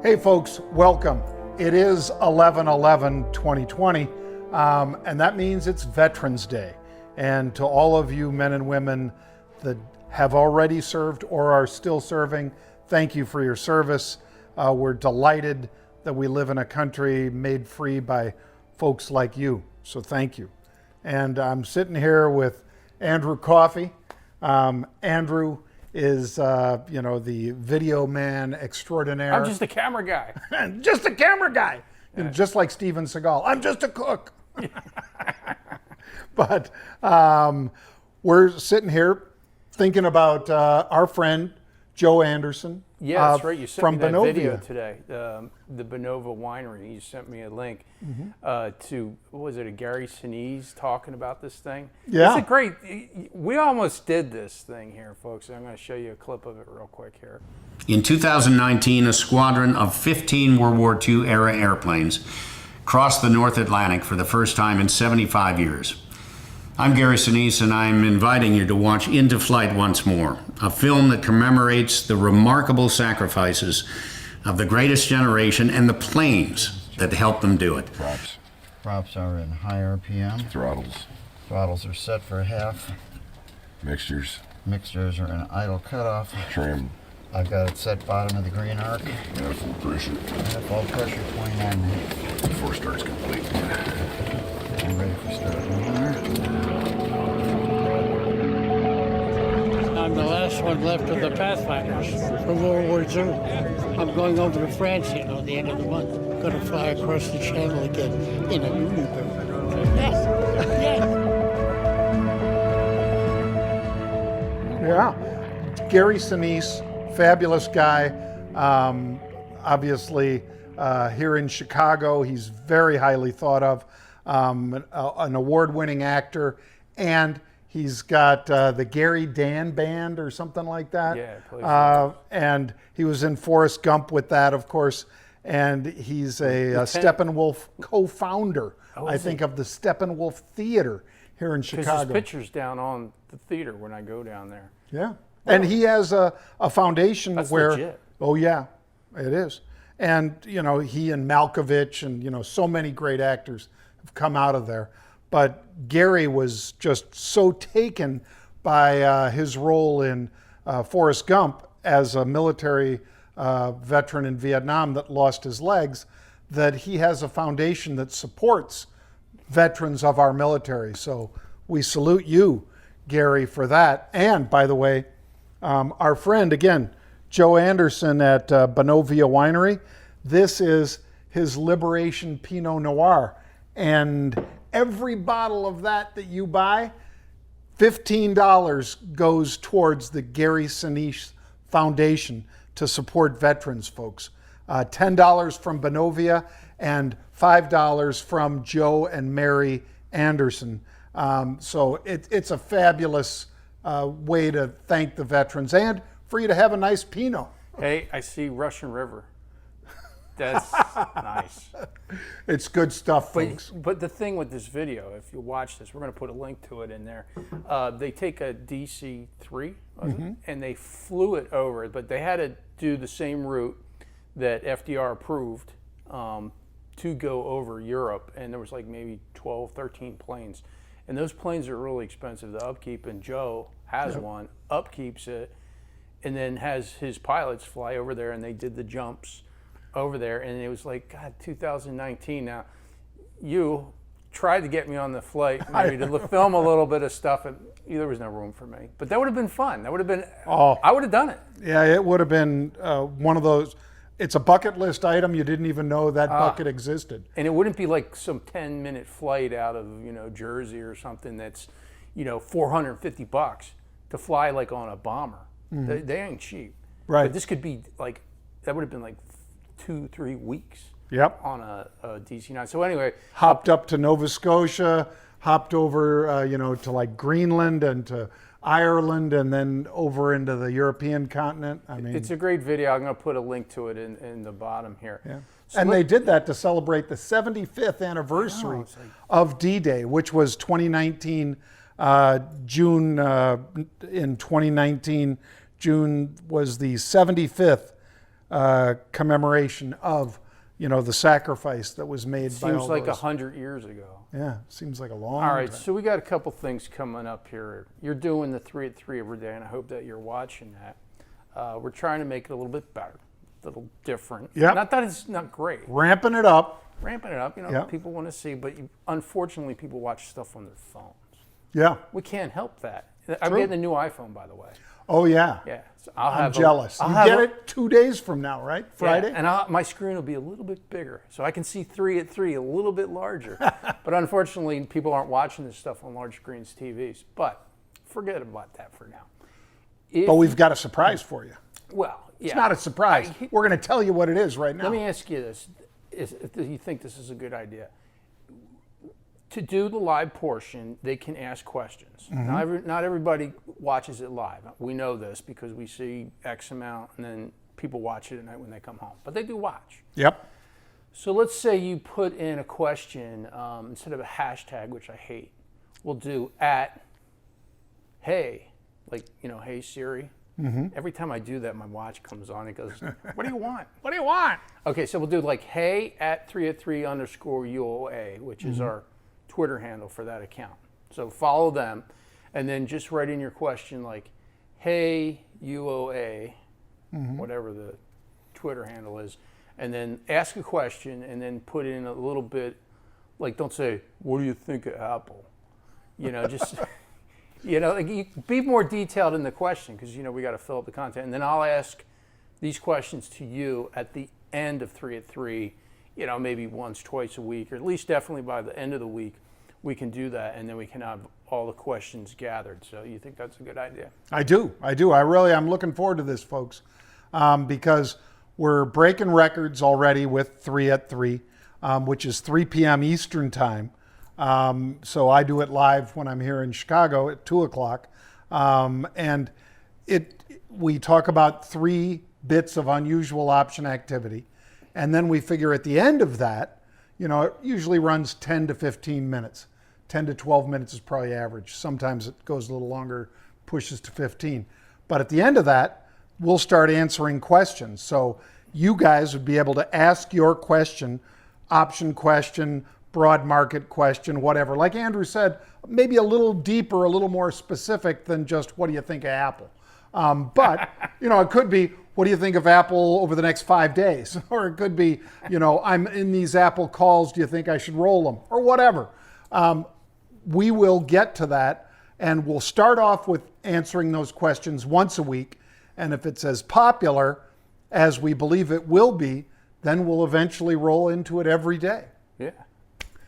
Hey folks, welcome. It is 11/11/2020, and that means it's Veterans Day. And to all of you men and women that have already served or are still serving, thank you for your service. We're delighted that we live in a country made free by folks like you, so thank you. And I'm sitting here with Andrew Coffey. Andrew is, the video man extraordinaire. I'm just a camera guy. Just a camera guy. Yeah. And just like Steven Seagal, I'm just a cook. But we're sitting here thinking about our friend, Joe Anderson. Yeah, that's right. You sent from me that Benova. video today. The Benova winery. You sent me a link to, what was it, a Gary Sinise talking about this thing? Yeah. It's a great, we almost did this thing here, folks. I'm going to show you a clip of it real quick here. In 2019, a squadron of 15 World War II era airplanes crossed the North Atlantic for the first time in 75 years. I'm Gary Sinise, and I'm inviting you to watch Into Flight Once More, a film that commemorates the remarkable sacrifices of the greatest generation and the planes that helped them do it. Props are in high RPM. Throttles are set for half. Mixtures are in idle cutoff. Trim. I've got it set bottom of the green arc. Yeah, full pressure. Full pressure, 29 Before start's complete. I'm ready for start. I'm the last one left of the Pathfinders from World War II. I'm going over to France, at the end of the month. I'm going to fly across the channel again in a Unibird. Yes, yes. Yeah. Gary Sinise, fabulous guy. Obviously, here in Chicago, he's very highly thought of. An award-winning actor, and he's got the Gary Dan Band or something like that. Yeah, and he was in Forrest Gump with that, of course. And he's a Steppenwolf co-founder, I think, of the Steppenwolf Theater here in Chicago. Because there's pictures down on the theater when I go down there. Yeah. And he has a foundation. That's where, legit. Oh yeah, it is. And he and Malkovich and so many great actors have come out of there. But Gary was just so taken by his role in Forrest Gump as a military veteran in Vietnam that lost his legs, that he has a foundation that supports veterans of our military. So we salute you, Gary, for that. And by the way, our friend, again, Joe Anderson at Benova Winery, this is his Liberation Pinot Noir. And every bottle of that you buy, $15 goes towards the Gary Sinise Foundation to support veterans, folks. $10 from Benova and $5 from Joe and Mary Anderson. So it's a fabulous way to thank the veterans and for you to have a nice Pinot. Hey, I see Russian River. That's nice. It's good stuff, folks. But the thing with this video, if you watch this, we're going to put a link to it in there. They take a DC-3 and they flew it over, but they had to do the same route that FDR approved to go over Europe, and there was like maybe 12, 13 planes. And those planes are really expensive to upkeep, and Joe has one, upkeeps it, and then has his pilots fly over there, and they did the jumps over there, and it was like, God, 2019 now. You tried to get me on the flight, maybe to film a little bit of stuff, and there was no room for me. But that would have been fun. That would have been, I would have done it. Yeah, it would have been one of those, it's a bucket list item. You didn't even know that bucket existed. And it wouldn't be like some 10-minute flight out of, Jersey or something that's, $450 to fly like on a bomber. They ain't cheap. Right. But this could be like, that would have been like 2-3 weeks. Yep. On a DC-9. So anyway, hopped up to Nova Scotia, hopped over, to like Greenland and to Ireland, and then over into the European continent. I mean, it's a great video. I'm going to put a link to it in the bottom here. Yeah. So they did that to celebrate the 75th anniversary of D-Day, which was 2019, June. In 2019, June was the 75th commemoration of, the sacrifice that was made by all Seems like those. 100 years ago. Yeah, seems like a long All right, time. so we got a couple things coming up here. You're doing the 3 at 3 every day, and I hope that you're watching that. We're trying to make it a little bit better, a little different. Yep. Not that it's not great. Ramping it up. Ramping it up, Yep. people want to see, but unfortunately, people watch stuff on their phones. Yeah. We can't help that. I'm True. getting a new iPhone, by the way. Oh, yeah. Yeah, so I'll I'm have jealous. I'll You have get it 2 days from now, right? Friday? Yeah, and my screen will be a little bit bigger, so I can see 3 at 3 a little bit larger. But unfortunately, people aren't watching this stuff on large screens TVs. But forget about that for now. But we've got a surprise for you. Well, yeah. It's not a surprise. We're going to tell you what it is right now. Let me ask you this: do you think this is a good idea? To do the live portion, they can ask questions. Not everybody watches it live. We know this because we see X amount, and then people watch it at night when they come home. But they do watch. Yep. So let's say you put in a question instead of a hashtag, which I hate. We'll do @hey, like hey Siri. Every time I do that, my watch comes on. It goes, "What do you want? What do you want?" Okay, so we'll do like hey @3@3_UOA, which is our Twitter handle for that account. So follow them, and then just write in your question like, "Hey UOA," whatever the Twitter handle is, and then ask a question, and then put in a little bit, like don't say, "What do you think of Apple?" Just like you be more detailed in the question because we got to fill up the content, and then I'll ask these questions to you at the end of 3 at 3. Maybe once, twice a week, or at least definitely by the end of the week, we can do that, and then we can have all the questions gathered. So you think that's a good idea? I do. I'm looking forward to this, folks, because we're breaking records already with 3 at 3, which is 3 p.m. Eastern time. So I do it live when I'm here in Chicago at 2 o'clock. And we talk about 3 bits of unusual option activity. And then we figure at the end of that, it usually runs 10 to 15 minutes. 10 to 12 minutes is probably average. Sometimes it goes a little longer, pushes to 15. But at the end of that, we'll start answering questions. So you guys would be able to ask your question, option question, broad market question, whatever. Like Andrew said, maybe a little deeper, a little more specific than just what do you think of Apple. But, it could be, what do you think of Apple over the next 5 days? Or it could be, I'm in these Apple calls, do you think I should roll them? Or whatever. We will get to that, and we'll start off with answering those questions once a week. And if it's as popular as we believe it will be, then we'll eventually roll into it every day. Yeah.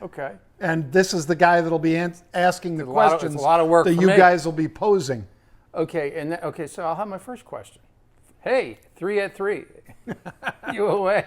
Okay. And this is the guy that'll be asking the questions it's a lot of work that for you me. guys will be posing. Okay, so I'll have my first question. Hey, 3 at 3, UOA.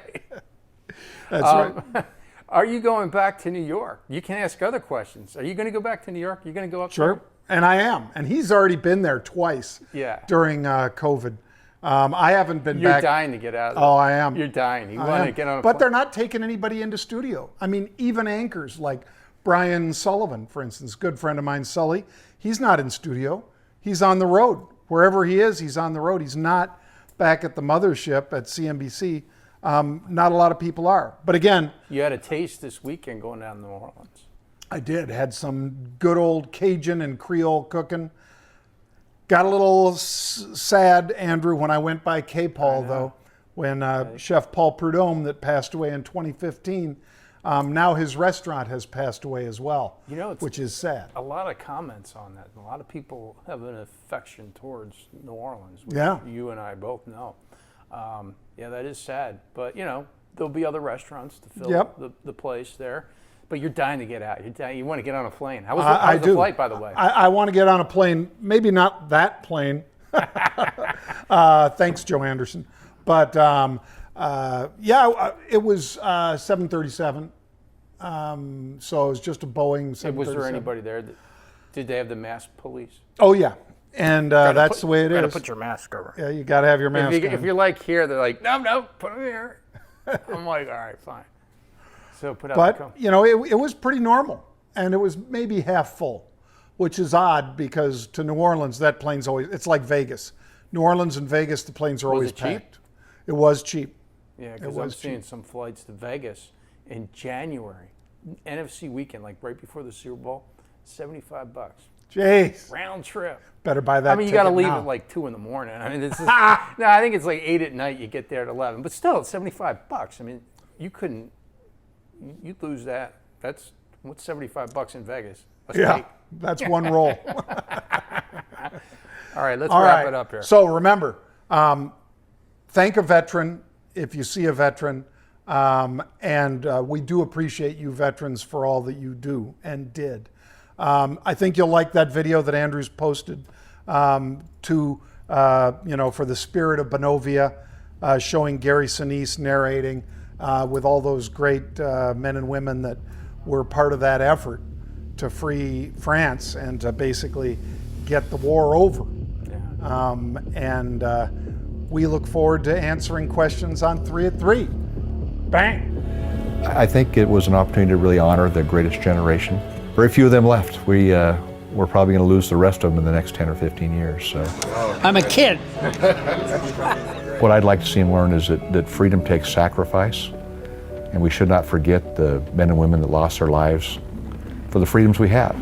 That's right. Are you going back to New York? You can ask other questions. Are you going to go back to New York? You're going to go up Sure. And I am. And he's already been there twice during COVID. I haven't been You're back. dying to get out of there. Oh, I am. You're dying. You I want to am. get on a But plane. they're not taking anybody into studio. I mean, even anchors like Brian Sullivan, for instance, good friend of mine, Sully, he's not in studio. He's on the road. Wherever he is, he's on the road. He's not back at the mothership at CNBC. Not a lot of people are. But again, You had a taste this weekend going down to New Orleans. I did. Had some good old Cajun and Creole cooking. Got a little sad, Andrew, when I went by K-Paul, though, when Chef Paul Prudhomme, that passed away in 2015, now his restaurant has passed away as well, which is sad. A lot of comments on that. A lot of people have an affection towards New Orleans, which you and I both know. That is sad. But, there'll be other restaurants to fill the place there. But you're dying to get out. You want to get on a plane. How was the flight, by the way? I want to get on a plane. Maybe not that plane. Thanks, Joe Anderson. But it was 737. So it was just a Boeing 737. Was there anybody there? Did they have the masked police? Oh, yeah. And that's the way it is. You got to put your mask over. Yeah, you got to have your mask on. If you're like here, they're like, no, put it here. I'm like, all right, fine. So put out the But, it was pretty normal. And it was maybe half full, which is odd because to New Orleans, that plane's always, it's like Vegas. New Orleans and Vegas, the planes are always it cheap? packed. It was cheap. Yeah, because I'm seeing some flights to Vegas in January, NFC weekend, like right before the Super Bowl, $75. Jeez. Round trip. Better buy that. I mean, you got to ticket leave now. at like 2 in the morning. I mean, this is, no, I think it's like 8 at night. You get there at 11, but still, it's $75. I mean, you'd lose that. What's $75 in Vegas? Yeah, that's one roll. All right, let's wrap it up here. So remember, thank a veteran if you see a veteran, and we do appreciate you veterans for all that you do and did. I think you'll like that video that Andrew's posted for the Spirit of Benova, showing Gary Sinise narrating with all those great men and women that were part of that effort to free France and to basically get the war over. Yeah. We look forward to answering questions on 3 at 3. Bang! I think it was an opportunity to really honor the greatest generation. Very few of them left. We're probably going to lose the rest of them in the next 10 or 15 years. So, I'm a kid. what I'd like to see them learn is that freedom takes sacrifice, and we should not forget the men and women that lost their lives for the freedoms we have.